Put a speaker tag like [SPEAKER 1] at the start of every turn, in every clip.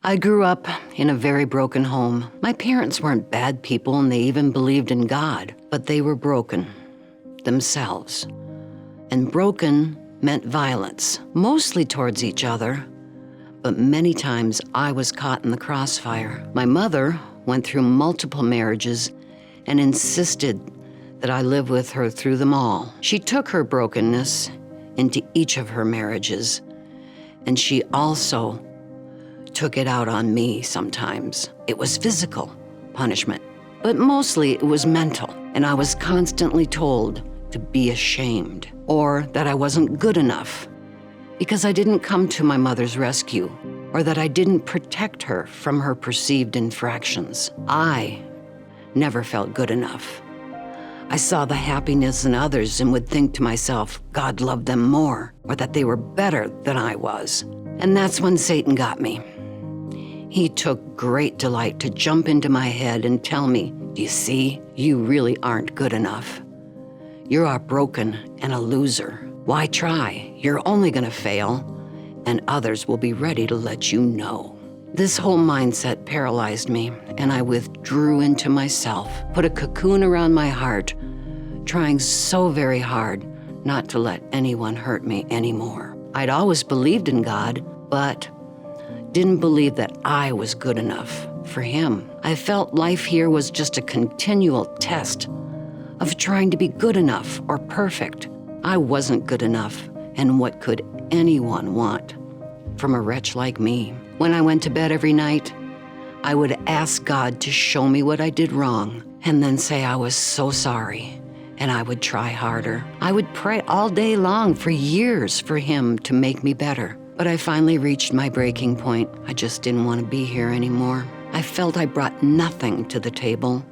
[SPEAKER 1] I grew up in a very broken home. My parents weren't bad people and they even believed in God, but they were broken themselves. And broken meant violence, mostly towards each other, but many times I was caught in the crossfire. My mother went through multiple marriages and insisted that I live with her through them all. She took her brokenness into each of her marriages, and she also took it out on me sometimes. It was physical punishment, but mostly it was mental, and I was constantly told to be ashamed or that I wasn't good enough because I didn't come to my mother's rescue or that I didn't protect her from her perceived infractions. I never felt good enough. I saw the happiness in others and would think to myself, God loved them more, or that they were better than I was. And that's when Satan got me. He took great delight to jump into my head and tell me, do you see, you really aren't good enough. You are broken and a loser. Why try? You're only gonna fail, and others will be ready to let you know. This whole mindset paralyzed me, and I withdrew into myself, put a cocoon around my heart, trying so very hard not to let anyone hurt me anymore. I'd always believed in God, but didn't believe that I was good enough for Him. I felt life here was just a continual test of trying to be good enough or perfect. I wasn't good enough, and what could anyone want from a wretch like me? When I went to bed every night, I would ask God to show me what I did wrong, and then say I was so sorry, and I would try harder. I would pray all day long for years for Him to make me better. But I finally reached my breaking point. I just didn't want to be here anymore. I felt I brought nothing to the table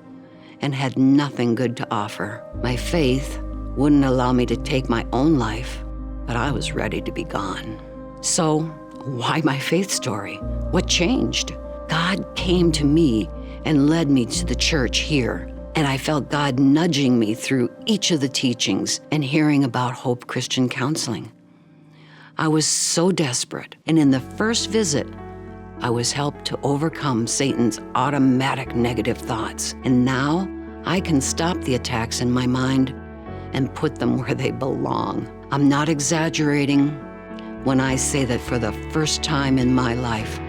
[SPEAKER 1] and had nothing good to offer. My faith wouldn't allow me to take my own life, but I was ready to be gone. So why my faith story? What changed? God came to me and led me to the church here, and I felt God nudging me through each of the teachings and hearing about Hope Christian Counseling. I was so desperate, and in the first visit, I was helped to overcome Satan's automatic negative thoughts. And now I can stop the attacks in my mind and put them where they belong. I'm not exaggerating when I say that for the first time in my life,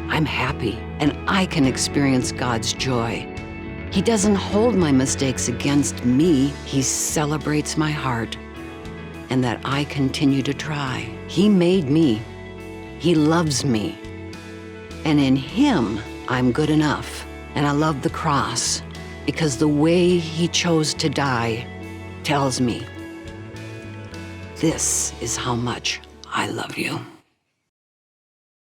[SPEAKER 1] I'm happy and I can experience God's joy. He doesn't hold my mistakes against me. He celebrates my heart and that I continue to try. He made me. He loves me. And in Him, I'm good enough. And I love the cross because the way He chose to die tells me, this is how much I love you.